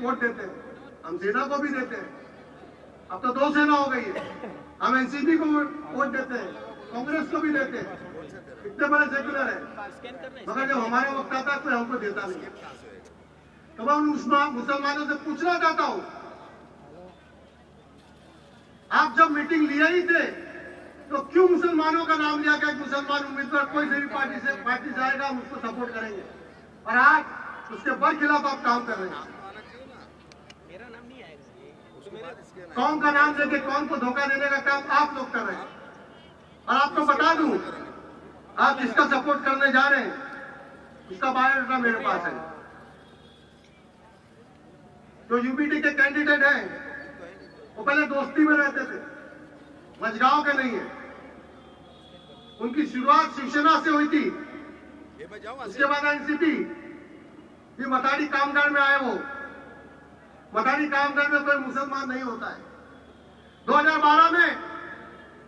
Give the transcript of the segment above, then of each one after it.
Vote देते हैं, हम सेना को भी देते हैं। अब तो 2 सेना हो गई है। हम एनसीपी को वोट देते हैं, कांग्रेस को भी देते हैं, इतने बड़े सेक्युलर है। मगर जब हमारे वक्त आता है कोई हमको देता नहीं। तो मैं उन मुसलमानों से पूछना चाहता हूं, आप जब मीटिंग लिए ही थे तो क्यों मुसलमानों का नाम लिया? कि मुसलमान उम्मीदवार कोई से भी पार्टी से आएगा, हम उसको सपोर्ट करेंगे। और आज उसके बरखिलाफ आप काम कर रहे हैं। कौन का नाम लेके कौन को धोखा देने का काम आप लोग कर रहे हैं। और आपको बता दूं, आप जिसका सपोर्ट करने जा रहे हैं उसका बायोडाटा मेरे पास है। जो यूपीटी के कैंडिडेट हैं वो पहले दोस्ती में रहते थे, मजगांव के नहीं है। उनकी शुरुआत शिवसेना से हुई थी, उसके बाद एनसीपी, फिर मताड़ी कामगार में आए। वो मताड़ी कामगार में कोई मुसलमान नहीं होता है। 2012 में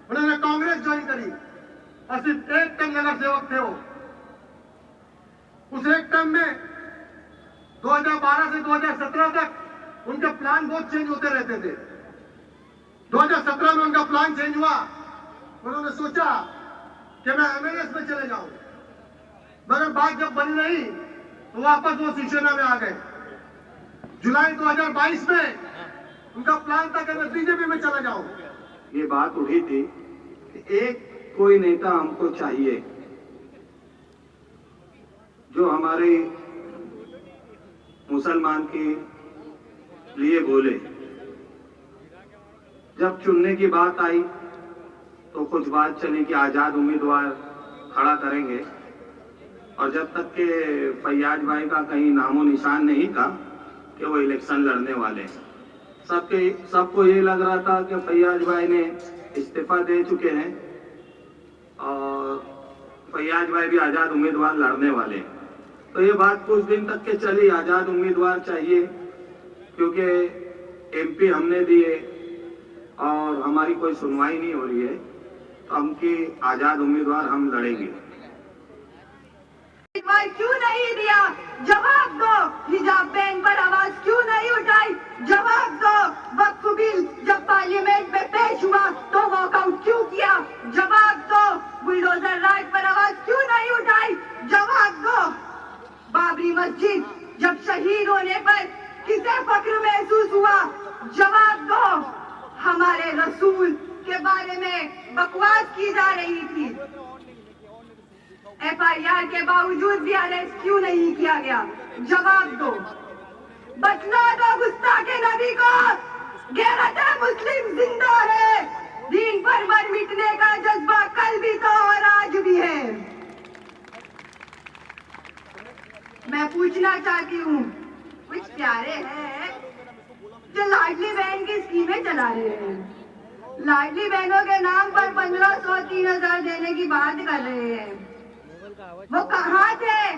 उन्होंने कांग्रेस ज्वाइन करी और सिर्फ एक टर्म नगर सेवक थे वो। उस एक टर्म में 2012 से 2017 तक उनके प्लान बहुत चेंज होते रहते थे। 2017 में उनका प्लान चेंज हुआ। उन्होंने सोचा कि मैं एमएनएस में चले जाऊं, मगर बात जब बनी नहीं तो वापस वो शिवसेना में आ गए। जुलाई 2022 में उनका प्लान था कि मैं बीजेपी में चला जाऊं। ये बात उठी थी कि एक कोई नेता हमको चाहिए जो हमारे मुसलमान के लिए बोले। जब चुनने की बात आई तो कुछ बात चली कि आजाद उम्मीदवार खड़ा करेंगे, और जब तक के फैयाज भाई का कहीं नामो निशान नहीं था कि वो इलेक्शन लड़ने वाले हैं। सबको ये लग रहा था कि फैयाज भाई ने इस्तीफा दे चुके हैं और फैयाज भाई भी आजाद उम्मीदवार लड़ने वाले हैं। तो ये बात कुछ दिन तक के चली, आजाद उम्मीदवार चाहिए, क्योंकि एमपी हमने दिए और हमारी कोई सुनवाई नहीं हो रही है, तो हमकी आजाद उम्मीदवार हम लड़ेंगे। क्यों नहीं दिया? जवाब दो। हिजाब बैन पर आवाज क्यों नहीं उठाई? जवाब दो। वक्फ बिल जब पार्लियामेंट में पेश हुआ तो वॉकआउट क्यों किया? जवाब दो। बुलडोजर राज पर आवाज क्यों नहीं उठाई? जवाब दो। बाबरी मस्जिद जब शहीद होने पर किसे फख्र महसूस हुआ? जवाब दो। हमारे रसूल के बारे में बकवास की जा रही थी, एफआईआर के बावजूद भी अरेस्ट क्यों नहीं किया गया? जवाब दो। बचना दो गुस्ताखे नबी को। गैरत मुस्लिम जिंदा है, दीन पर मर मिटने का जज्बा कल भी था और आज भी है। मैं पूछना चाहती हूँ, कुछ प्यारे हैं जो लाडली बहन की स्कीमें चला रहे हैं, लाडली बहनों के नाम पर 1500 3000 देने की बात कर रहे हैं। वो कहाँ थे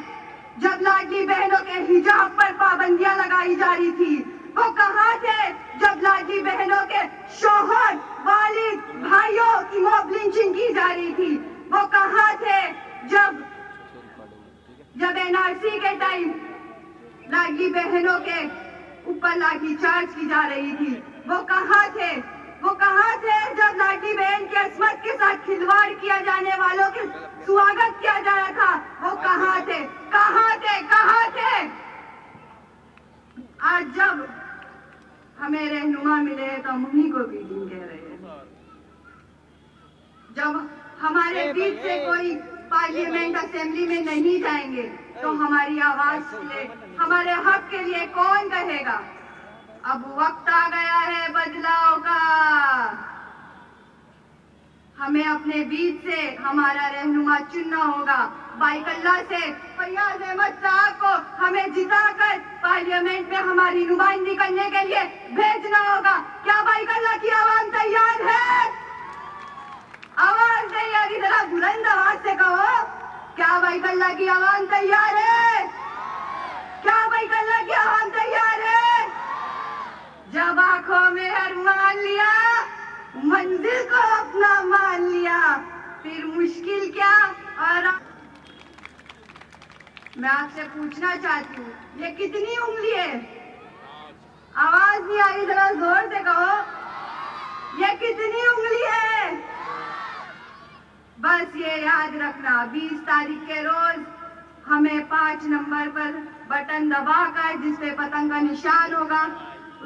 जब लाडली बहनों के हिजाब पर पाबंदियां लगाई जा रही थी? वो कहाँ थे जब लाडली बहनों के शौहर, वालिद, भाइयों की मॉब लिंचिंग की जा रही थी? वो कहाँ थे जब एनआरसी के टाइम लाडली बहनों के ऊपर लाठी चार्ज की जा रही थी? वो कहाँ थे? वो कहाँ थे जब लाडली बहन की अस्मत के साथ खिलवाड़ किया जाने वालों के स्वागत किया जा रहा था? वो कहाँ थे? कहाँ थे? कहाँ थे? आज जब हमें रहनुमा मिले हैं तो हम उन्हीं को बीटिंग कह रहे हैं। जब हमारे बीच से कोई पार्लियामेंट असेंबली में नहीं जाएंगे तो हमारी आवाज के लिए, हमारे हक के लिए कौन कहेगा? अब वक्त आ गया है बदलाव का। हमें अपने बीच से हमारा रहनुमा चुनना होगा। बाइकल्ला से फैयाज अहमद साहब को हमें जिताकर पार्लियामेंट में हमारी नुमाइंदगी करने के लिए भेजना होगा। क्या बाइकल्ला की आवाज तैयार है? आवाज तैयार, जरा बुलंद आवाज से कहो, क्या बाइकल्ला की आवाज तैयार है? क्या बाइकल्ला की आवाज तैयार है? जब आंखों में अरमान लिया, मंजिल को अपना मान लिया, फिर मुश्किल क्या? और मैं आपसे पूछना चाहती हूँ, ये कितनी उंगली है? भाई जरा जोर से कहो, ये कितनी उंगली है? बस ये याद रखना, 20 तारीख के रोज हमें 5 नंबर पर बटन दबाकर, जिसपे पतंग का निशान होगा,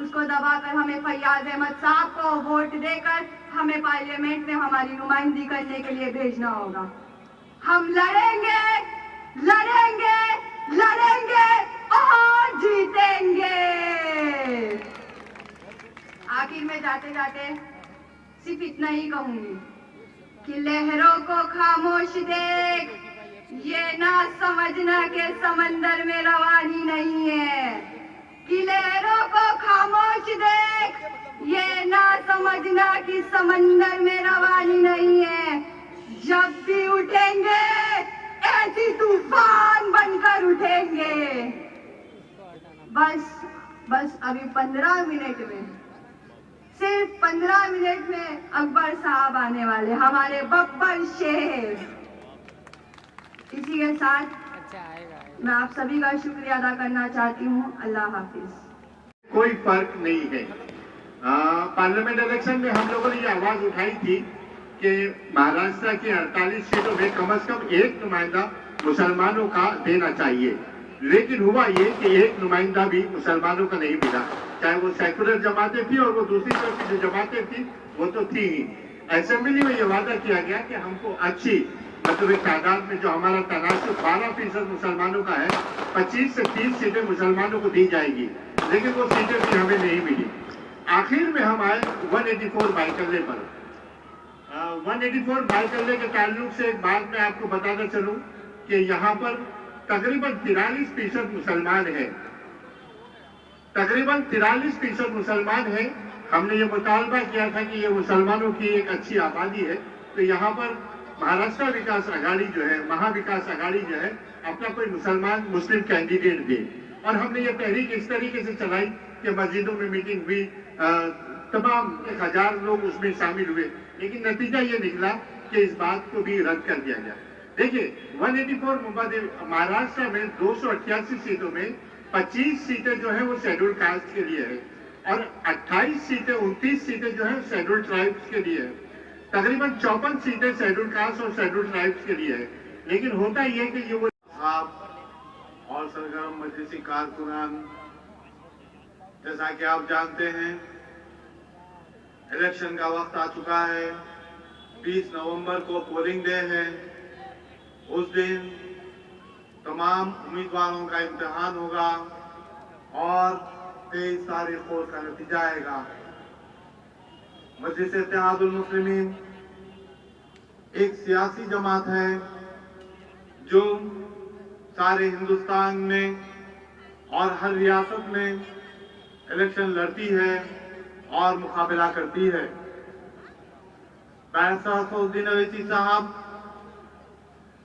उसको दबाकर हमें फैयाज अहमद साहब को वोट देकर हमें पार्लियामेंट में हमारी नुमाइंदगी करने के लिए भेजना होगा। हम लड़ेंगे लड़ेंगे लड़ेंगे और जीतेंगे। आखिर में जाते जाते सिर्फ इतना ही कहूंगी कि लहरों को खामोश देख, ये ना समझना के समंदर में रवानी नहीं है। कि लहरों को खामोश देख, ये ना समझना कि समंदर में रवानी नहीं है। जब भी उठेंगे ऐसी तूफान बनकर उठेंगे। बस अभी 15 मिनट में, सिर्फ 15 मिनट में अकबर साहब आने वाले, हमारे बब्बर शेर। इसी के साथ मैं आप सभी का शुक्रिया अदा करना चाहती हूँ। अल्लाह हाफिज। कोई फर्क नहीं है। पार्लियामेंट इलेक्शन में हम लोगों ने ये आवाज उठाई थी कि महाराष्ट्र की 48 सीटों में कम से कम एक नुमाइंदा मुसलमानों का देना चाहिए, लेकिन हुआ ये कि एक नुमाइंदा भी मुसलमानों का नहीं मिला। चाहे वो सेकुलर जमातें थी और वो दूसरी तरफ की जो जमातें थी वो तो थी ही। असेंबली में ये वादा किया गया कि हमको अच्छी मतलब एक तादाद में जो हमारा तनासुब 12% मुसलमानों का है, 25 से 30 सीटें मुसलमानों को दी जाएगी, लेकिन वो सीटें भी हमें नहीं मिली। आखिर में हम आए 184 बाईकल्ले पर। 184 बाईकल्ले के ताल्लुक से एक बात मैं आपको बताना चलूं कि यहाँ पर तकरीबन 43% मुसलमान है। तकरीबन 43% मुसलमान है। हमने ये मुतालबा किया था कि ये मुसलमानों की एक अच्छी आबादी है, तो यहाँ पर महाराष्ट्र विकास आघाड़ी जो है, महाविकास आघाड़ी जो है, अपना कोई मुसलमान मुस्लिम कैंडिडेट दे। और हमने ये तहरीक इस तरीके से चलाई कि मस्जिदों में मीटिंग हुई, तमाम 1000 लोग उसमें शामिल हुए, लेकिन नतीजा ये निकला कि इस बात को भी रद्द कर दिया गया। देखिए 184 महाराष्ट्र में 288 सीटों में 25 सीटें जो है वो शेड्यूल कास्ट के लिए है और 28 सीटें 29 सीटें जो है शेड्यूल ट्राइब्स के लिए है। तकरीबन 54 सीटें शेड्यूल कास्ट और शेड्यूल ट्राइब्स के लिए है। लेकिन होता यह कि ये वो साहब और सरगर्म मजलिसी कारकुनान, जैसा कि आप जानते हैं इलेक्शन का वक्त आ चुका है। 20 नवंबर को पोलिंग डे है। उस दिन तमाम उम्मीदवारों का इम्तिहान होगा और 23 तारीख को उसका नतीजा आएगा। मजलिस इत्तेहादुल मुस्लिमीन एक सियासी जमात है जो सारे हिंदुस्तान में और हर रियासत में इलेक्शन लड़ती है और मुकाबला करती है। बैरिस्टर असदुद्दीन अवैसी साहब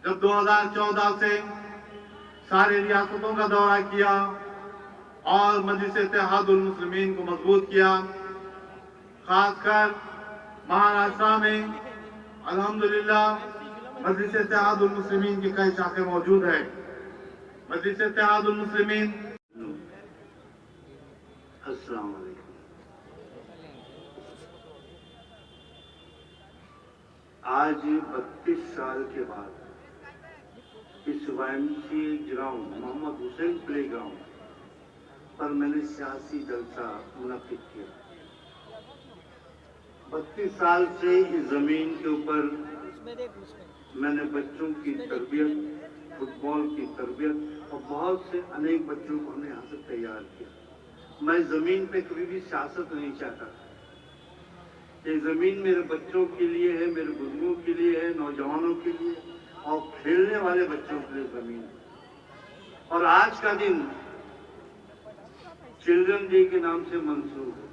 जब 2014 से सारे रियासतों का दौरा किया और मजलिस इत्तेहादुल मुस्लिमीन को मजबूत किया, खासकर महाराष्ट्र में अल्हम्दुलिल्लाह मजलिस इत्तेहादुल मुस्लिमीन की कई शाखें मौजूद है। मजलिस इत्तेहादुल मुस्लिमीन अस्सलाम वालेकुम। आज 32 साल के बाद इस YMCA ground Mohammad Hussain playground पर मैंने सियासी जलसा मुनक्किद किया। 32 साल से इस जमीन के ऊपर मैंने बच्चों की तरबियत, फुटबॉल की तरबियत और बहुत से अनेक बच्चों को हमने यहाँ से तैयार किया। मैं जमीन पे कभी भी सियासत नहीं चाहता। ये जमीन मेरे बच्चों के लिए है, मेरे बुजुर्गों के लिए है, नौजवानों के लिए और खेलने वाले बच्चों के लिए जमीन। और आज का दिन चिल्ड्रन डे के नाम से मंसूब है।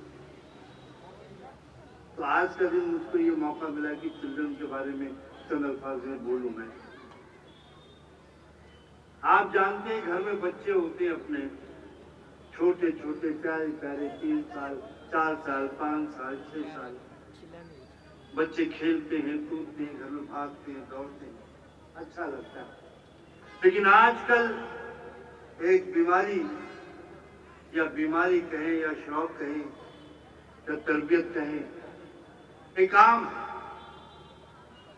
तो आज का दिन मुझको ये मौका मिला कि चिल्ड्रन के बारे में चंद अल्फाज में बोलूं मैं। आप जानते हैं घर में बच्चे होते हैं अपने छोटे छोटे प्यारे प्यारे 3 साल 4 साल 5 साल 6 साल बच्चे खेलते हैं, कूदते हैं, घर में भागते हैं, दौड़ते हैं, अच्छा लगता है। लेकिन आजकल एक बीमारी या बीमारी कहें या शौक कहें या तरबियत कहें, एक आम है।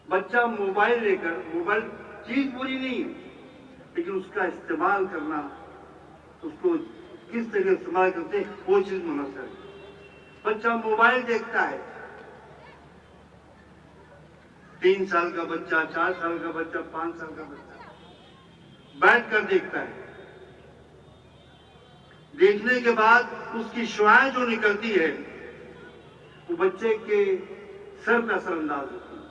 बच्चा मोबाइल लेकर, मोबाइल चीज बुरी नहीं है, लेकिन उसका इस्तेमाल करना, उसको किस तरह इस्तेमाल करते हैं वो चीज मुनसर है। बच्चा मोबाइल देखता है, 3 साल का बच्चा, 4 साल का बच्चा, 5 साल का बच्चा बैठ कर देखता है। देखने के बाद उसकी शुआएं जो निकलती है वो बच्चे के सर पर असरअंदाज होती है।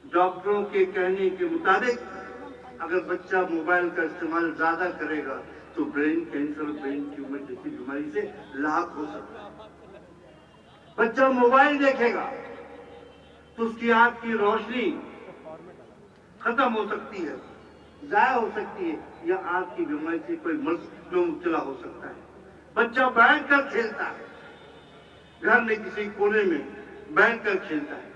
डॉक्टरों के कहने के मुताबिक अगर बच्चा मोबाइल का इस्तेमाल ज्यादा करेगा तो ब्रेन कैंसर, ब्रेन ट्यूमर जैसी बीमारी से लाभ हो सकता है। बच्चा मोबाइल देखेगा तो उसकी आंख की रोशनी खत्म हो सकती है, जाया हो सकती है, या आंख की बीमारी से कोई मर्ज में मुब्तला हो सकता है। बच्चा बैठकर खेलता है, घर में किसी कोने में बैठकर खेलता है।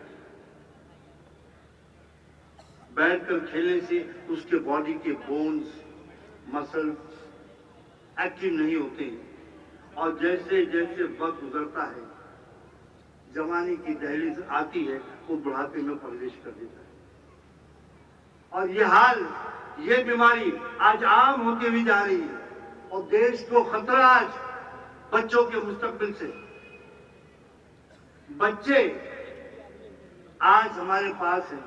बैठकर खेलने से उसके बॉडी के बोन्स, मसल्स एक्टिव नहीं होते हैं, और जैसे जैसे वक्त गुजरता है, जवानी की दहलीज आती है, वो बुढ़ापे में प्रवेश कर देता है। और ये हाल, ये बीमारी आज आम होती हुई जा रही है, और देश को खतरा आज बच्चों के मुस्तकबिल से। बच्चे आज हमारे पास हैं,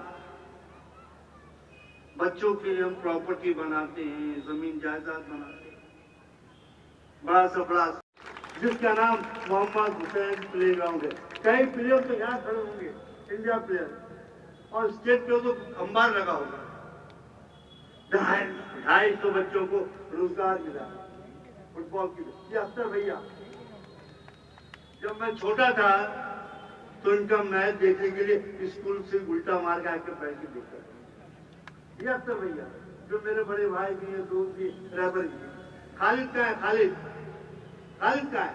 बच्चों के लिए हम प्रॉपर्टी बनाते हैं, जमीन जायदाद बनाते हैं, बड़ा सा बड़ा, जिसका नाम मोहम्मद हुसैन प्ले ग्राउंड है। कई प्लेयर तो यहाँ खड़े होंगे, इंडिया प्लेयर, और स्टेट पे तो अंबार लगा होगा। 250 बच्चों को रोजगार मिला फुटबॉल के लिए। ये अख्तर भैया, जब मैं छोटा था तो इनका मैच देखने के लिए स्कूल से उल्टा मार के आकर बैठ के देखता था। ये अख्तर भैया जो मेरे बड़े भाई भी हैं, दोस्त भी, रहबर भी। खालिद का है, खालिद का है,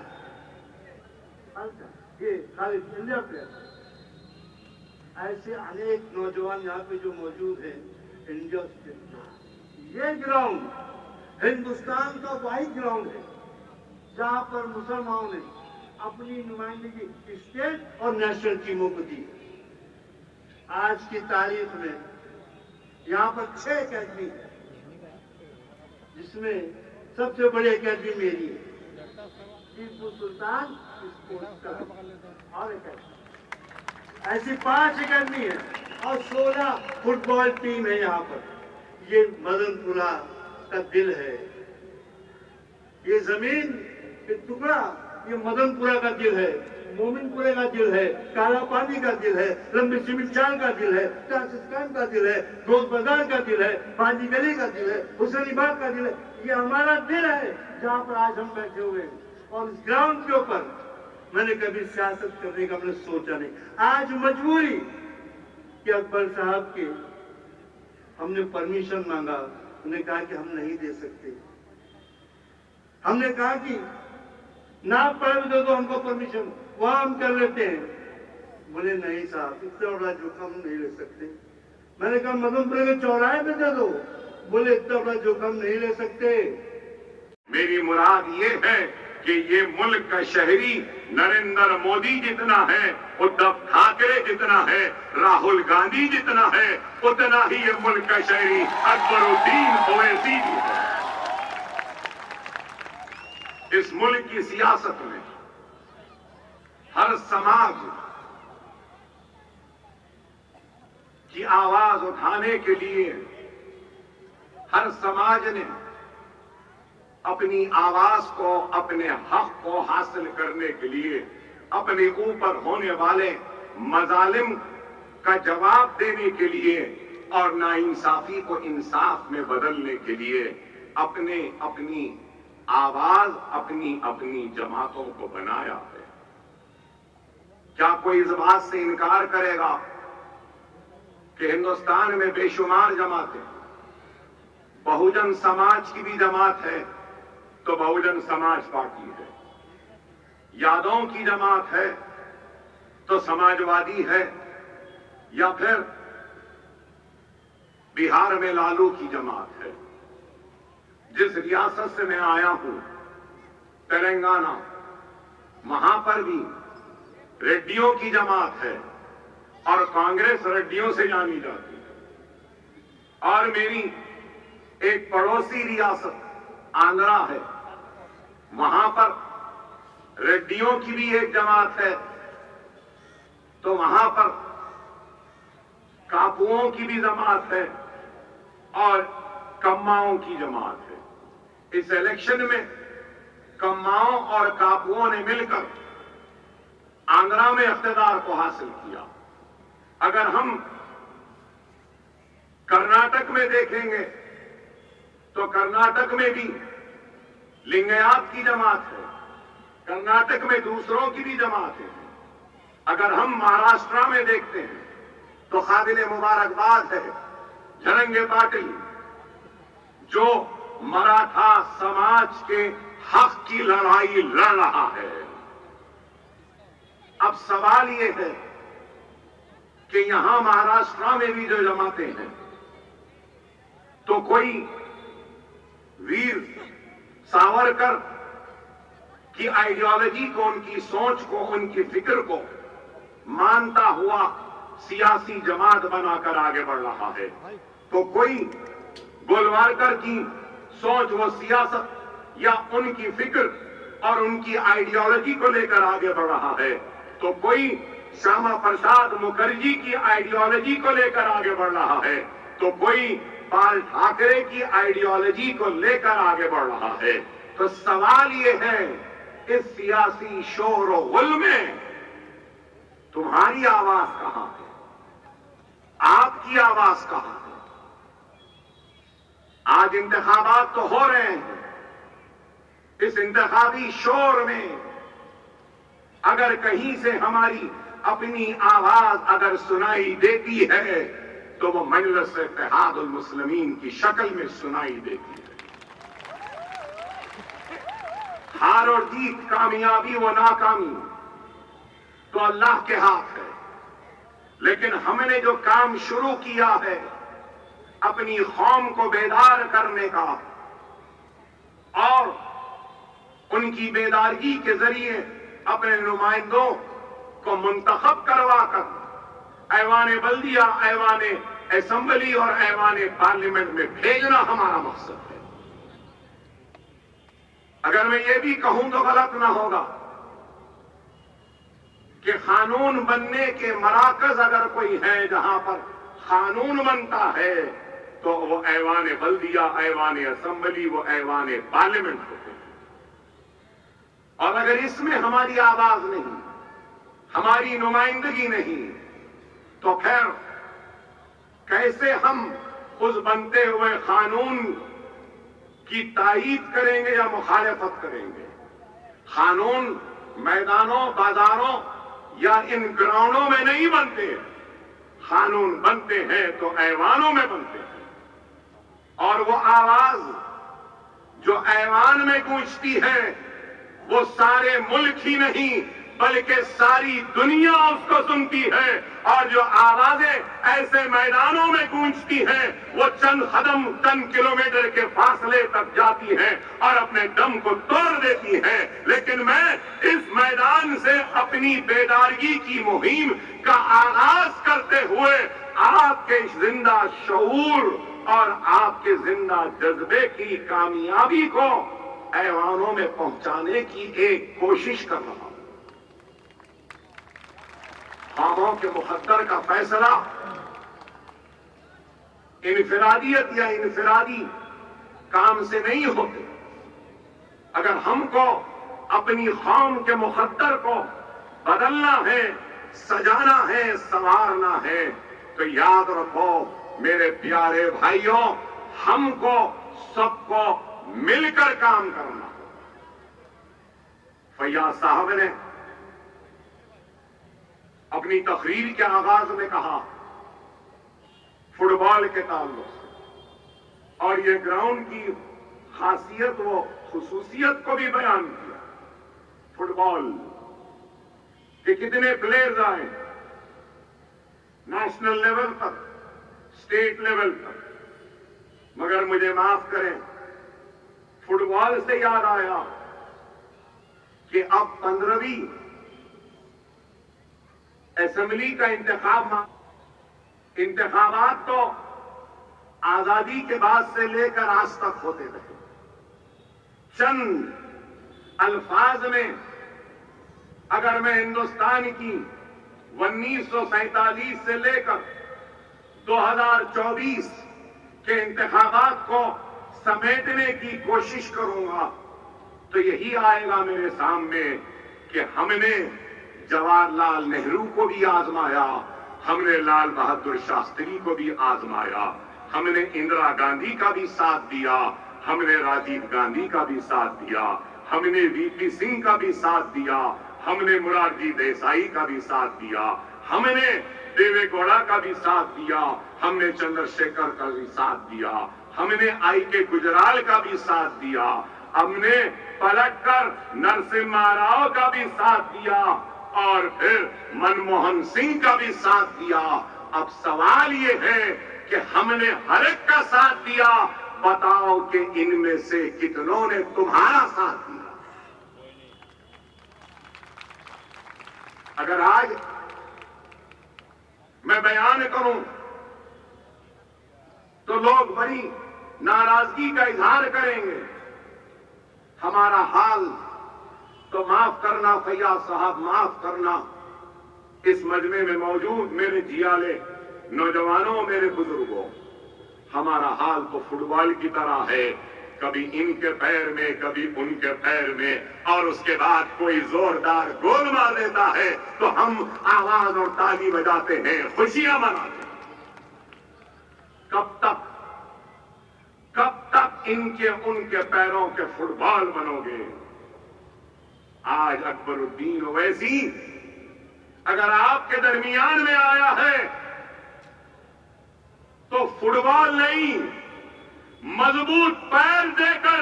ये खालिद इंडिया प्लेयर। ऐसे अनेक नौजवान यहाँ पे जो मौजूद हैं इंडिया स्टेट। ये ग्राउंड हिंदुस्तान का वाहिद ग्राउंड है जहां पर मुसलमानों ने अपनी नुमाइंदगी स्टेट और नेशनल टीमों को दी। आज की तारीख में यहाँ पर 6 अकेडमी है, जिसमें सबसे बड़ी अकेडमी मेरी है, टीपू सुल्तान स्पोर्ट्स क्लब और अकेडमी। ऐसी 5 अकेडमी है और 16 फुटबॉल टीम है यहाँ पर। ये मदनपुरा का दिल है, ये जमीन, ये टुकड़ा, ये मदनपुरा का दिल है, मोमिनपुरे का दिल है, काला पानी का दिल है, लंबी सिमिचाल का दिल है, टासिस्तान का दिल है, रोज बाजार का दिल है, बाजी गली का दिल है, हुसैनीबाग का दिल है। ये हमारा दिल है जहाँ पर आज हम बैठे हुए हैं। और इस ग्राउंड के ऊपर मैंने कभी सियासत करने का मैंने सोचा नहीं। आज मजबूरी कि अकबर साहब के हमने परमिशन मांगा, उन्होंने कहा कि हम नहीं दे सकते। हमने कहा कि ना पढ़े दे दो हमको परमिशन, वहां हम कर लेते हैं। बोले नहीं साहब, इतना बड़ा जोखिम नहीं ले सकते। मैंने कहा मदनपुर के चौराहे पे दे दो। बोले इतना बड़ा जोखिम नहीं ले सकते। मेरी मुराद ये है कि ये मुल्क का शहरी नरेंद्र मोदी जितना है, उद्धव ठाकरे जितना है, राहुल गांधी जितना है, उतना ही ये मुल्क का शहरी अकबरुद्दीन ओवैसी भी है। इस मुल्क की सियासत में हर समाज की आवाज उठाने के लिए हर समाज ने अपनी आवाज को, अपने हक को हासिल करने के लिए, अपने ऊपर होने वाले मजालिम का जवाब देने के लिए और नाइंसाफी को इंसाफ में बदलने के लिए अपनी आवाज, अपनी जमातों को बनाया है। क्या कोई इस बात से इनकार करेगा कि हिंदुस्तान में बेशुमार जमातें, बहुजन समाज की भी जमात है तो बहुजन समाज पार्टी है, यादवों की जमात है तो समाजवादी है, या फिर बिहार में लालू की जमात है। जिस रियासत से मैं आया हूं, तेलंगाना, वहां पर भी रेड्डियों की जमात है और कांग्रेस रेड्डियों से जानी जाती है। और मेरी एक पड़ोसी रियासत आंध्रा है, वहां पर रेड्डियों की भी एक जमात है, तो वहां पर कापुओं की भी जमात है और कम्माओं की जमात है। इस इलेक्शन में कम्माओं और कापुओं ने मिलकर आंध्रा में इख्तिदार को हासिल किया। अगर हम कर्नाटक में देखेंगे तो कर्नाटक में भी लिंगायत की जमात है, कर्नाटक में दूसरों की भी जमात है। अगर हम महाराष्ट्र में देखते हैं तो काबिल मुबारकबाद है जरंगे पाटिल, जो मराठा समाज के हक की लड़ाई लड़ रहा है। अब सवाल यह है कि यहां महाराष्ट्र में भी जो जमाते हैं, तो कोई वीर सावरकर की आइडियोलॉजी को, उनकी सोच को, उनकी फिक्र को मानता हुआ सियासी जमात बनाकर आगे बढ़ रहा है, तो कोई गोलवारकर की सोच, वो सियासत या उनकी फिक्र और उनकी आइडियोलॉजी को लेकर आगे बढ़ रहा है, तो कोई श्यामा प्रसाद मुखर्जी की आइडियोलॉजी को लेकर आगे बढ़ रहा है, तो कोई बाल ठाकरे की आइडियोलॉजी को लेकर आगे बढ़ रहा है। तो सवाल यह है, इस सियासी शोर और गुल में तुम्हारी आवाज कहां है? आपकी आवाज कहां है? आज इंतखाबात तो हो रहे हैं, इस इंतखाबी शोर में अगर कहीं से हमारी अपनी आवाज अगर सुनाई देती है तो वो मजलिस इत्तेहादुल मुस्लिमीन की शक्ल में सुनाई देती है। हार और जीत, कामयाबी व नाकामी तो अल्लाह के हाथ है, लेकिन हमने जो काम शुरू किया है अपनी कौम को बेदार करने का और उनकी बेदारगी के जरिए अपने नुमाइंदों को मुंतखब करवाकर ऐवान बल्दिया, ऐवान असेंबली और ऐवान पार्लियामेंट में भेजना हमारा मकसद है। अगर मैं ये भी कहूं तो गलत ना होगा कि कानून बनने के मराकज अगर कोई है जहां पर कानून बनता है तो वो ऐवान बल्दिया, ऐवान असेंबली, वो ऐवान पार्लियामेंट होते हैं। और अगर इसमें हमारी आवाज नहीं, हमारी नुमाइंदगी नहीं, तो फिर कैसे हम उस बनते हुए कानून की तायीद करेंगे या मुखालफत करेंगे? कानून मैदानों, बाजारों या इन ग्राउंडों में नहीं बनते, कानून बनते हैं तो ऐवानों में बनते हैं। और वो आवाज जो ऐवान में गूंजती है वो सारे मुल्क ही नहीं बल्कि सारी दुनिया उसको सुनती है। और जो आवाजें ऐसे मैदानों में गूंजती हैं वो चंद कदम, चंद किलोमीटर के फासले तक जाती हैं और अपने दम को तोड़ देती हैं। लेकिन मैं इस मैदान से अपनी बेदारगी की मुहिम का आगाज करते हुए आपके जिंदा शऊर और आपके जिंदा जज्बे की कामयाबी को ऐवानों में पहुंचाने की एक कोशिश कर रहा हूं। कामों के मुकद्दर का फैसला इनफिरादियत या इनफिरादी काम से नहीं होते। अगर हमको अपनी कौम के मुकद्दर को बदलना है, सजाना है, संवारना है, तो याद रखो मेरे प्यारे भाइयों, हमको सबको मिलकर काम करना हो। फैयाज साहब ने अपनी तकरीर के आगाज में कहा फुटबॉल के ताल्लुक से, और ये ग्राउंड की खासियत व खुसूसियत को भी बयान किया। फुटबॉल के कितने प्लेयर्स आए नेशनल लेवल पर, स्टेट लेवल पर, मगर मुझे माफ करें, फुटबॉल से याद आया कि कि अब 15वीं असेंबली का इंतखाबात तो आजादी के बाद से लेकर आज तक होते रहे। चंद अल्फाज में अगर मैं हिंदुस्तान की 1947 से लेकर 2024 के इंतखाबात को समेटने की कोशिश करूंगा तो यही आएगा मेरे सामने कि हमने जवाहरलाल नेहरू को भी आजमाया, हमने लाल बहादुर शास्त्री को भी आजमाया, हमने इंदिरा गांधी का भी साथ दिया, हमने राजीव गांधी का भी साथ दिया, हमने वीपी सिंह का भी साथ दिया, हमने मोरारजी देसाई का भी साथ दिया, हमने देवे गौड़ा का भी साथ दिया, हमने चंद्रशेखर का भी साथ दिया, हमने आई.के. गुजराल का भी साथ दिया, हमने पलटकर नरसिम्हा राव का भी साथ दिया और फिर मनमोहन सिंह का भी साथ दिया। अब सवाल ये है कि हमने हर एक का साथ दिया, बताओ कि इनमें से कितनों ने तुम्हारा साथ दिया। अगर आज मैं बयान करूं तो लोग बड़ी नाराजगी का इजहार करेंगे। हमारा हाल तो माफ करना फैयाज साहब, माफ करना, इस मजमे में मौजूद मेरे जियाले नौजवानों, मेरे बुजुर्गों, हमारा हाल तो फुटबॉल की तरह है, कभी इनके पैर में कभी उनके पैर में, और उसके बाद कोई जोरदार गोल मार देता है तो हम आवाज और ताली बजाते हैं, खुशियां मनाते हैं। कब तक इनके उनके पैरों के फुटबॉल बनोगे? आज अकबरुद्दीन ओवैसी अगर आपके दरमियान में आया है तो फुटबॉल नहीं, मजबूत पैर देकर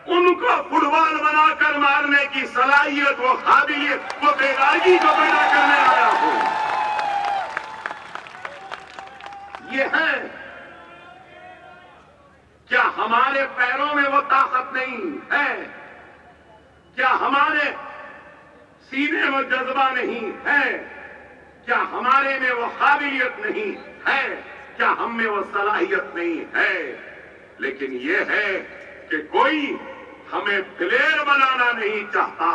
उनको फुटबॉल बनाकर मारने की सलाहियत, वो काबिलियत, वो बेगारगी को पैदा करने आया हूं। ये है, क्या हमारे पैरों में वो ताकत नहीं है? क्या हमारे सीने में जज्बा नहीं है? क्या हमारे में वो काबिलियत नहीं है? क्या हम में वो सलाहियत नहीं है? लेकिन ये है कि कोई हमें प्लेयर बनाना नहीं चाहता,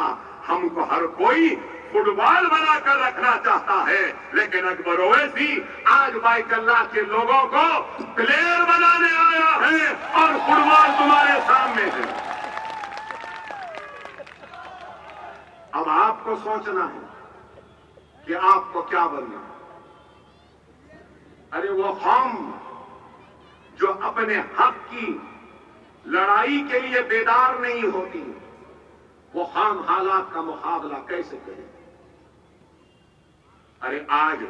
हमको हर कोई फुटबॉल बनाकर रखना चाहता है। लेकिन अकबर ओवैसी आज बाइकल्ला के लोगों को प्लेयर बनाने आया है और फुटबॉल तुम्हारे सामने है। अब आपको सोचना है कि आपको क्या बनना है। अरे वो हम जो अपने हक की लड़ाई के लिए बेदार नहीं होती, वो हम हालात का मुकाबला कैसे करें? अरे आज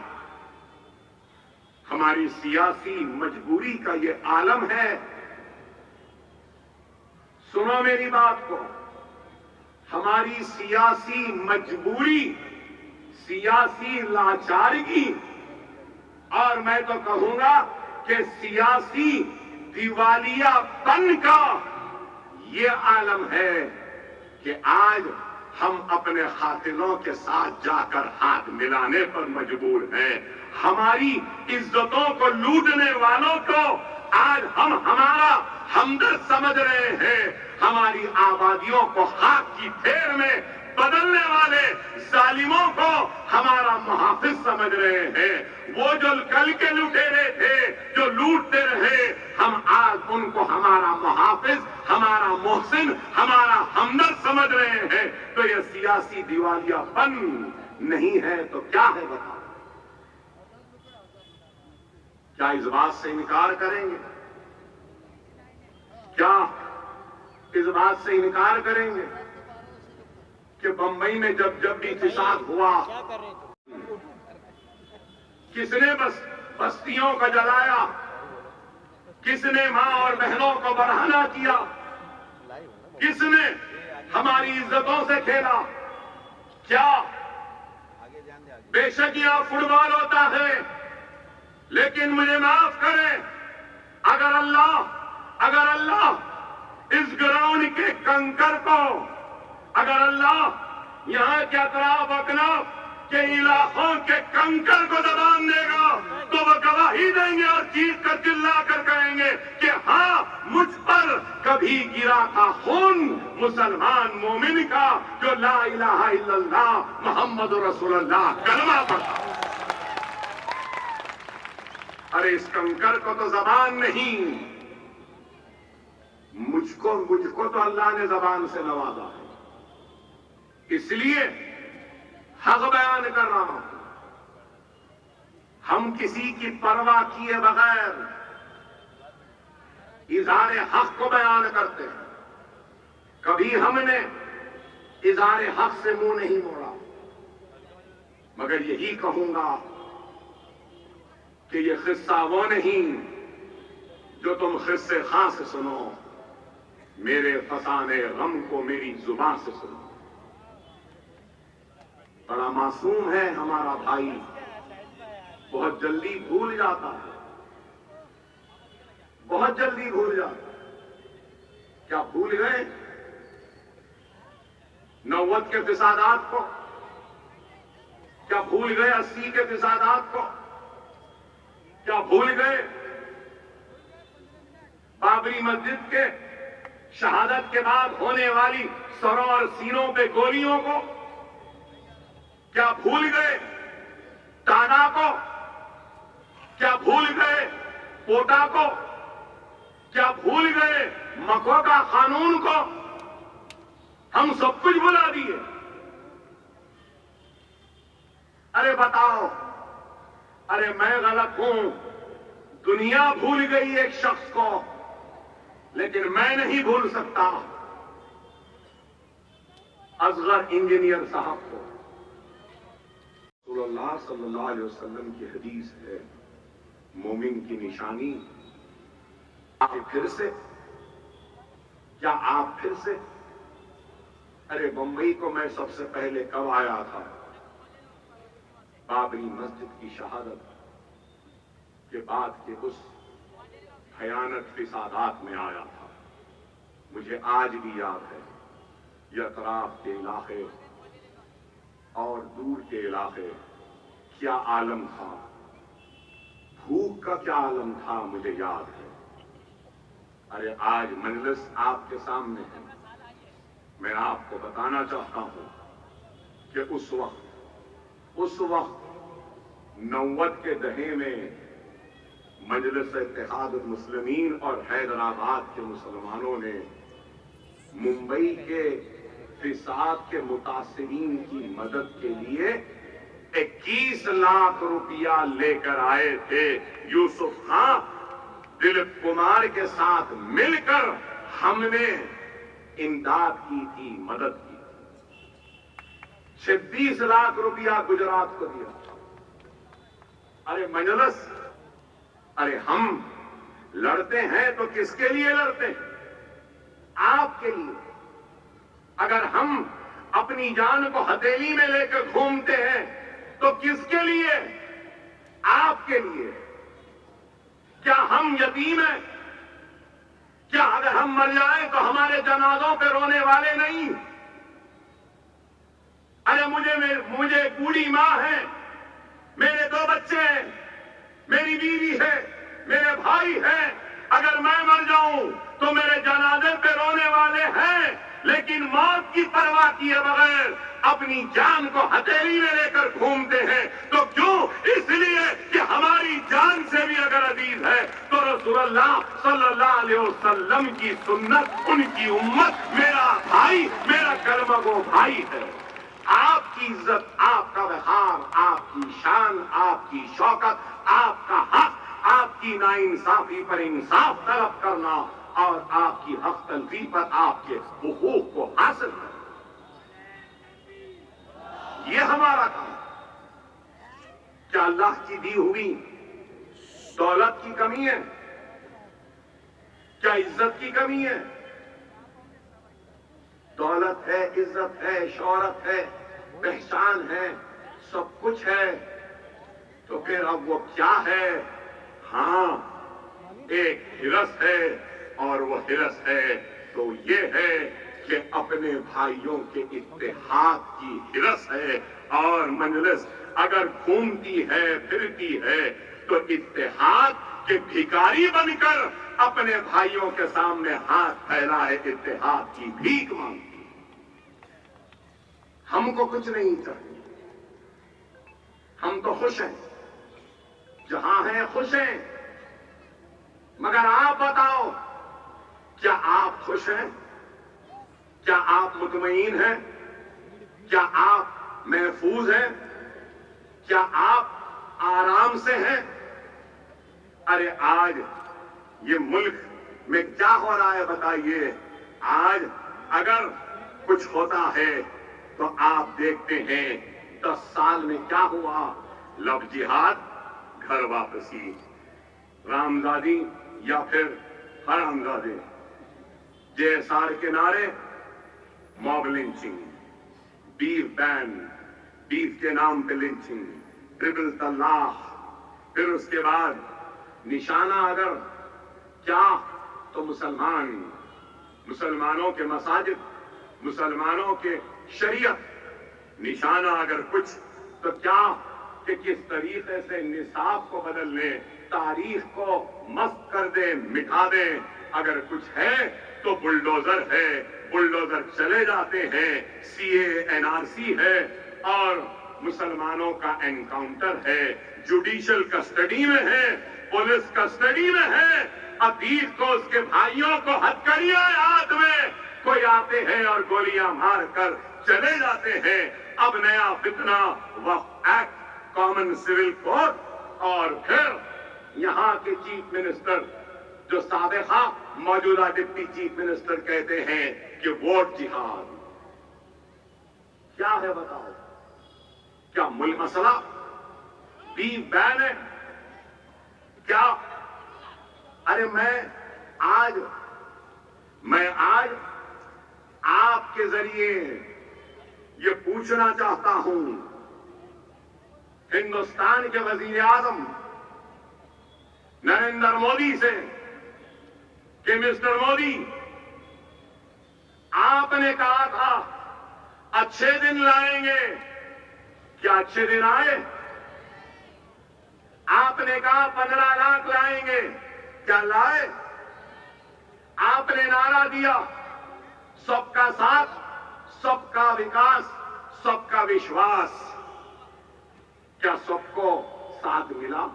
हमारी सियासी मजबूरी का ये आलम है। सुनो मेरी बात को, हमारी सियासी मजबूरी, सियासी लाचारगी, और मैं तो कहूंगा कि सियासी दिवालियापन का ये आलम है कि आज हम अपने कातिलों के साथ जाकर हाथ मिलाने पर मजबूर हैं। हमारी इज्जतों को लूटने वालों को आज हम हमारा हमदर्द समझ रहे हैं। हमारी आबादियों को खाक की ढेर में बदलने वाले जालिमों को हमारा मुहाफिज समझ रहे हैं। वो जो कल के लुटेरे थे, जो लूटते रहे, हम आज उनको हमारा मुहाफिज, हमारा मोहसिन, हमारा हमदर्द समझ रहे हैं। तो ये सियासी दिवालियापन नहीं है तो क्या है बताओ? क्या इस बात से इनकार करेंगे? क्या इस बात से इनकार करेंगे कि बंबई में जब भी फिसाद हुआ, किसने बस्तियों को जलाया, किसने मां और बहनों को बरहना किया, किसने हमारी इज्जतों से खेला? क्या बेशक यहां फुटबॉल होता है, लेकिन मुझे माफ करें, अगर अल्लाह इस ग्राउंड के कंकर को, अगर अल्लाह यहाँ के अतराफ अकनाफ के इलाकों के कंकड़ को जबान देगा तो वो गवाही देंगे और चीख कर चिल्ला कर कहेंगे कि हाँ, मुझ पर कभी गिरा था खून मुसलमान मोमिन का जो ला इलाहा इल्लल्लाह मोहम्मद रसूलुल्लाह कलमा पढ़ा। अरे इस कंकड़ को तो जबान नहीं, मुझको तो अल्लाह ने जबान से नवाजा है, इसलिए हक बयान कर रहा हूं। हम किसी की परवाह किए बगैर इज़हार हक को बयान करते हैं। कभी हमने इज़हार हक से मुंह नहीं मोड़ा, मगर यही कहूंगा कि ये किस्सा वो नहीं जो तुम किस्से खां से सुनो, मेरे फसाने गम को मेरी जुबान से सुनो। बड़ा मासूम है हमारा भाई, बहुत जल्दी भूल जाता है, बहुत जल्दी भूल जाता है। क्या भूल गए 90 के फिसादात को? क्या भूल गए 80 के फिसादात को? क्या भूल गए बाबरी मस्जिद के शहादत के बाद होने वाली सरों और सीनों पे गोलियों को? क्या भूल गए टाडा को? क्या भूल गए पोटा को? क्या भूल गए मकोका कानून को? हम सब कुछ भुला दिए। अरे बताओ, अरे मैं गलत हूं, दुनिया भूल गई एक शख्स को, लेकिन मैं नहीं भूल सकता असगर इंजीनियर साहब को। रसूलुल्लाह सल्लल्लाहु अलैहि वसल्लम की हदीस है, मोमिन की निशानी फिर से, क्या आप फिर से? अरे बंबई को मैं सबसे पहले कब आया था? बाबरी मस्जिद की शहादत के बाद के उस भयानक फिसादात में आया था। मुझे आज भी याद है, यह अतराफ के इलाके और दूर के इलाके क्या आलम था, भूख का क्या आलम था, मुझे याद है। अरे आज मजलिस आपके सामने है, मैं आपको बताना चाहता हूं कि उस वक्त 90 के दहे में मजलिस इत्तेहाद मुस्लिमीन और हैदराबाद के मुसलमानों ने मुंबई के फिसाद के मुतासिरीन की मदद के लिए 21 लाख रुपया लेकर आए थे। यूसुफ खां दिलीप कुमार के साथ मिलकर हमने इमदाद की थी, मदद की थी। 26 लाख रुपया गुजरात को दिया। अरे मजलिस, अरे हम लड़ते हैं तो किसके लिए लड़ते हैं? आपके लिए। अगर हम अपनी जान को हथेली में लेकर घूमते हैं तो किसके लिए? आपके लिए। क्या हम यतीम हैं? क्या अगर हम मर जाएं तो हमारे जनाजों पे रोने वाले नहीं? अरे मुझे बूढ़ी मां है, मेरे 2 बच्चे हैं, मेरी बीवी है, मेरे भाई हैं। अगर मैं मर जाऊं तो मेरे जनाजे पे रोने वाले हैं, लेकिन मौत की परवाह किए बगैर अपनी जान को हथेली में लेकर घूमते हैं। तो क्यों? इसलिए कि हमारी जान से भी अगर अजीज है तो रसूलुल्लाह सल्लल्लाहु अलैहि वसल्लम की सुन्नत, उनकी उम्मत, मेरा भाई, मेरा कर्मगो भाई है। आपकी इज्जत, आपका वक़ार, आपकी शान, आपकी शौकत, आपका हक, आपकी नाइंसाफी पर इंसाफ तलब करना और आपकी हक तलफी पर आपके हुकूक को हासिल करना, ये हमारा काम। क्या अल्लाह की दी हुई दौलत की कमी है? क्या इज्जत की कमी है? दौलत है, इज्जत है, शौहरत है, पहचान है, सब कुछ है, तो फिर अब वो क्या है? हाँ, एक हिरस है, और वो हिरस है तो ये है कि अपने भाइयों के इत्तेहाद की हिरस है और मजलिस अगर घूमती है फिरती है तो इत्तेहाद के भिखारी बनकर अपने भाइयों के सामने हाथ फैलाए इत्तेहाद की भीख मांगती है। हमको कुछ नहीं चाहिए, हम तो खुश हैं, जहां हैं खुश हैं। मगर आप बताओ, क्या आप खुश हैं? क्या आप मुतमईन हैं? क्या आप महफूज हैं? क्या आप आराम से हैं? अरे आज ये मुल्क में क्या हो रहा है बताइए। आज अगर कुछ होता है तो आप देखते हैं 10 साल में क्या हुआ। लव जिहाद, घर वापसी, रामजादी या फिर हरामजादे, जेएसआर के नारे, mob lynching, beef ban, beef के नाम पे लिंचिंग, ट्रिपल तलाक, फिर उसके बाद निशाना अगर क्या तो मुसलमानों के मसाजिद, मुसलमानों के शरीयत, निशाना अगर कुछ तो क्या कि किस तरीके से निसाब को बदल लें, तारीख को मस्त कर दें, मिटा दें। अगर कुछ है तो बुलडोजर है, बुलडोजर चले जाते हैं। सीए एनआरसी है और मुसलमानों का एनकाउंटर है, जुडिशियल कस्टडी में है, पुलिस कस्टडी में है। अतीत को उसके भाइयों को हथकड़ियां हाथ में कोई आते हैं और गोलियां मारकर चले जाते हैं। अब नया फितना वक्फ एक्ट, कॉमन सिविल कोड, और फिर यहाँ के चीफ मिनिस्टर जो साबिका मौजूदा डिप्टी चीफ मिनिस्टर कहते हैं कि वोट जिहाद। क्या है बताओ? क्या मूल मसला बीफ बैन है क्या? अरे मैं आज आपके जरिए ये पूछना चाहता हूं हिंदुस्तान के वजीर आजम नरेंद्र मोदी से कि मिस्टर मोदी, आपने कहा था अच्छे दिन लाएंगे, क्या अच्छे दिन आए? आपने कहा 15 लाख लाएंगे, क्या लाए? आपने नारा दिया सबका साथ, सबका विकास, सबका विश्वास, क्या सबको साथ मिला?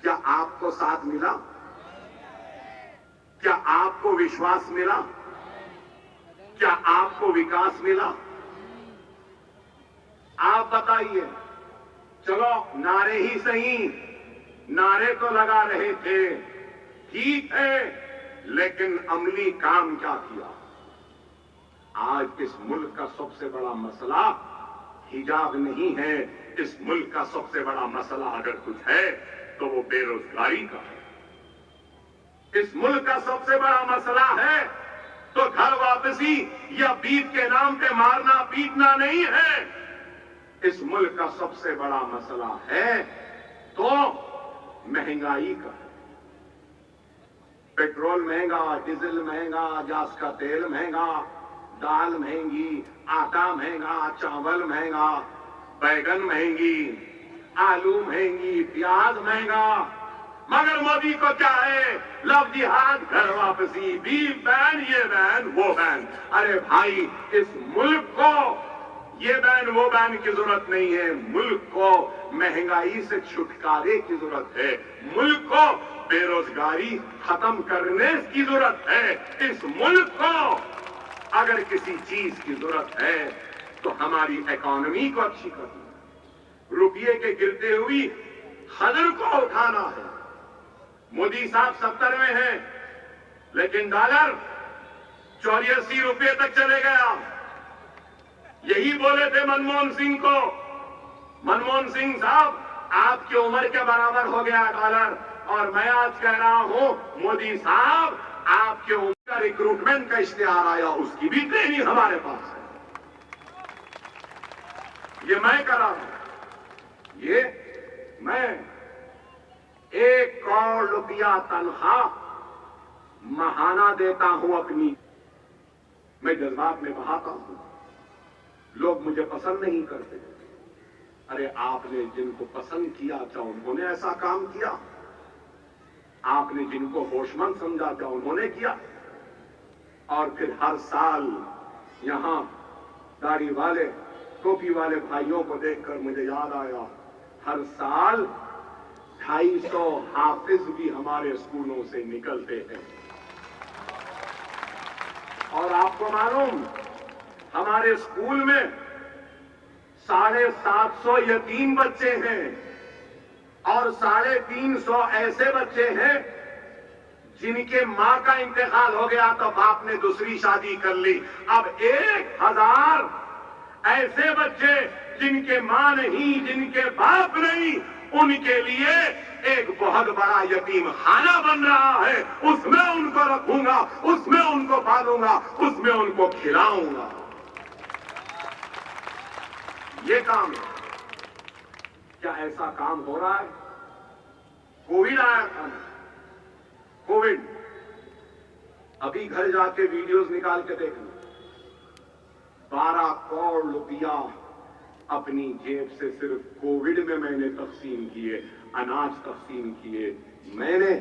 क्या आपको साथ मिला? क्या आपको विश्वास मिला? क्या आपको विकास मिला? आप बताइए। चलो नारे ही सही, नारे तो लगा रहे थे, ठीक है, लेकिन अमली काम क्या किया? आज इस मुल्क का सबसे बड़ा मसला हिजाब नहीं है। इस मुल्क का सबसे बड़ा मसला अगर कुछ है तो वो बेरोजगारी का है। इस मुल्क का सबसे बड़ा मसला है तो घर वापसी या बीफ के नाम पे मारना पीटना नहीं है। इस मुल्क का सबसे बड़ा मसला है तो महंगाई का है। पेट्रोल महंगा, डीजल महंगा, गैस का तेल महंगा, दाल महंगी, आटा महंगा, चावल महंगा, बैगन महंगी, आलू महंगी, प्याज महंगा। मगर मोदी को क्या है? लव जिहाद, घर वापसी, बीफ बैन, ये बैन, वो बैन। अरे भाई, इस मुल्क को ये बैन वो बैन की जरूरत नहीं है। मुल्क को महंगाई से छुटकारे की जरूरत है। मुल्क को बेरोजगारी खत्म करने की जरूरत है। इस मुल्क को अगर किसी चीज की जरूरत है तो हमारी इकोनॉमी को अच्छी करनी है। रुपये के गिरते हुई खदर को उठाना है। मोदी साहब 70 में हैं, लेकिन डॉलर 84 रुपये तक चले गया। यही बोले थे मनमोहन सिंह को। मनमोहन सिंह साहब, आपकी उम्र के बराबर हो गया डॉलर, और मैं आज कह रहा हूं मोदी साहब, आपके उम्र का रिक्रूटमेंट का इश्तेहार आया, उसकी भी ट्रेनिंग हमारे पास है। ये मैं कर रहा हूं। ये मैं 1 करोड़ रुपया तनख्वाह महाना देता हूं अपनी। मैं जज्बात में बहाता हूं, लोग मुझे पसंद नहीं करते। अरे आपने जिनको पसंद किया क्या उन्होंने ऐसा काम किया? आपने जिनको होशमंद समझा क्या उन्होंने किया? और फिर हर साल यहां दाढ़ी वाले टोपी वाले भाइयों को देखकर मुझे याद आया, हर साल 250 हाफिज भी हमारे स्कूलों से निकलते हैं। और आपको मालूम, हमारे स्कूल में 750 यतीम बच्चे हैं और 350 ऐसे बच्चे हैं जिनके मां का इंतकाल हो गया तो बाप ने दूसरी शादी कर ली। अब 1000 ऐसे बच्चे जिनके मां नहीं, जिनके बाप नहीं, उनके लिए एक बहुत बड़ा यतीम खाना बन रहा है। उसमें उनको रखूंगा, उसमें उनको पालूंगा, उसमें उनको खिलाऊंगा। ये काम है। क्या ऐसा काम हो रहा है? कोविड आया था, कोविड, अभी घर जाके वीडियोस निकाल के देखना, 12 करोड़ रुपया अपनी जेब से सिर्फ कोविड में मैंने तकसीम किए, अनाज तकसीम किए। मैंने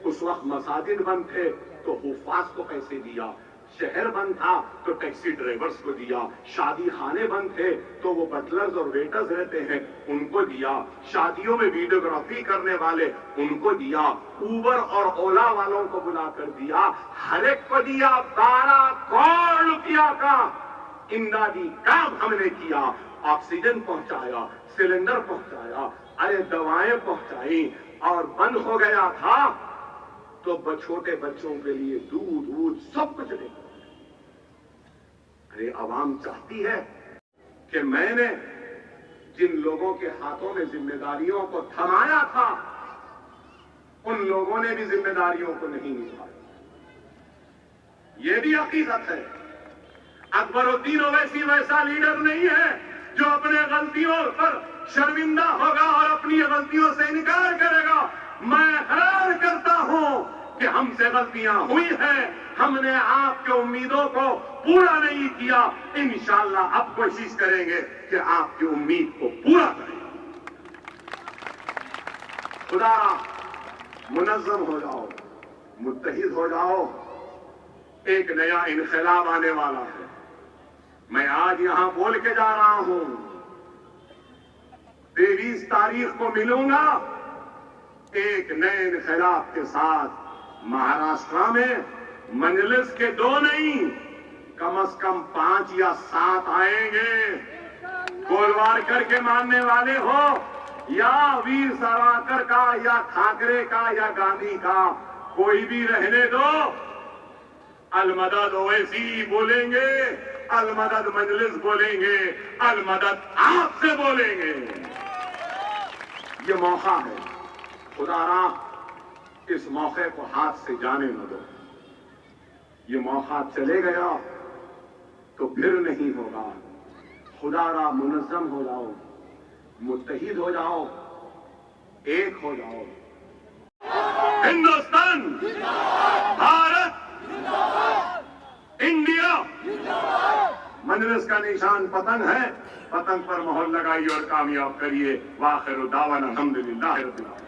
उस वक्त मसाजिद बंद थे तो हुफ्फाज को पैसे दिया, शहर बंद था तो टैक्सी ड्राइवर्स को दिया, शादी खाने बंद थे तो वो बटलर्स और वेटर्स रहते हैं उनको दिया, शादियों में वीडियोग्राफी करने वाले उनको दिया, उबर और ओला वालों को बुलाकर दिया, हर एक को दिया। 12 करोड़ रुपया का इमदादी काम हमने किया। ऑक्सीजन पहुंचाया, सिलेंडर पहुंचाया, अरे दवाएं पहुंचाई, और बंद हो गया था तो छोटे बच्चों के लिए दूध सब कुछ दे। अरे अवाम चाहती है कि मैंने जिन लोगों के हाथों में जिम्मेदारियों को थमाया था उन लोगों ने भी जिम्मेदारियों को नहीं निभाया। यह भी हकीकत है। अकबरुद्दीन ओवैसी वैसा लीडर नहीं है जो अपने गलतियों पर शर्मिंदा होगा और अपनी गलतियों से इनकार करेगा। मैं हैरान करता हूं कि हमसे गलतियां हुई हैं, हमने आपके उम्मीदों को पूरा नहीं किया। इंशाअल्लाह अब कोशिश करेंगे कि आपकी उम्मीद को पूरा करें। खुदा मुनज़्ज़म हो जाओ, मुत्तहिद हो जाओ, एक नया इनक़िलाब आने वाला है। मैं आज यहां बोल के जा रहा हूं, 23 तारीख को मिलूंगा एक नए इनक़िलाब के साथ। महाराष्ट्र में मजलिस के 2 नहीं, कम से कम 5 या 7 आएंगे। गोलवारकर के मानने वाले हो या वीर सावरकर का या ठाकरे का या गांधी का, कोई भी रहने दो, अलमदद ओवैसी बोलेंगे, अलमदद मजलिस बोलेंगे, अलमदद आपसे बोलेंगे। ये मौका है, खुदारा इस मौके को हाथ से जाने न दो। ये मौका चले गया तो फिर नहीं होगा। खुदारा मुनज़्ज़म हो जाओ, मुत्तहिद हो जाओ, एक हो जाओ। हिंदुस्तान, भारत, इंडिया। मजलिस का निशान पतंग है, पतंग पर मोहर लगाइए और कामयाब करिए। वाखिर दावाना अल्हम्दुलिल्लाह रब्बिल आलमीन।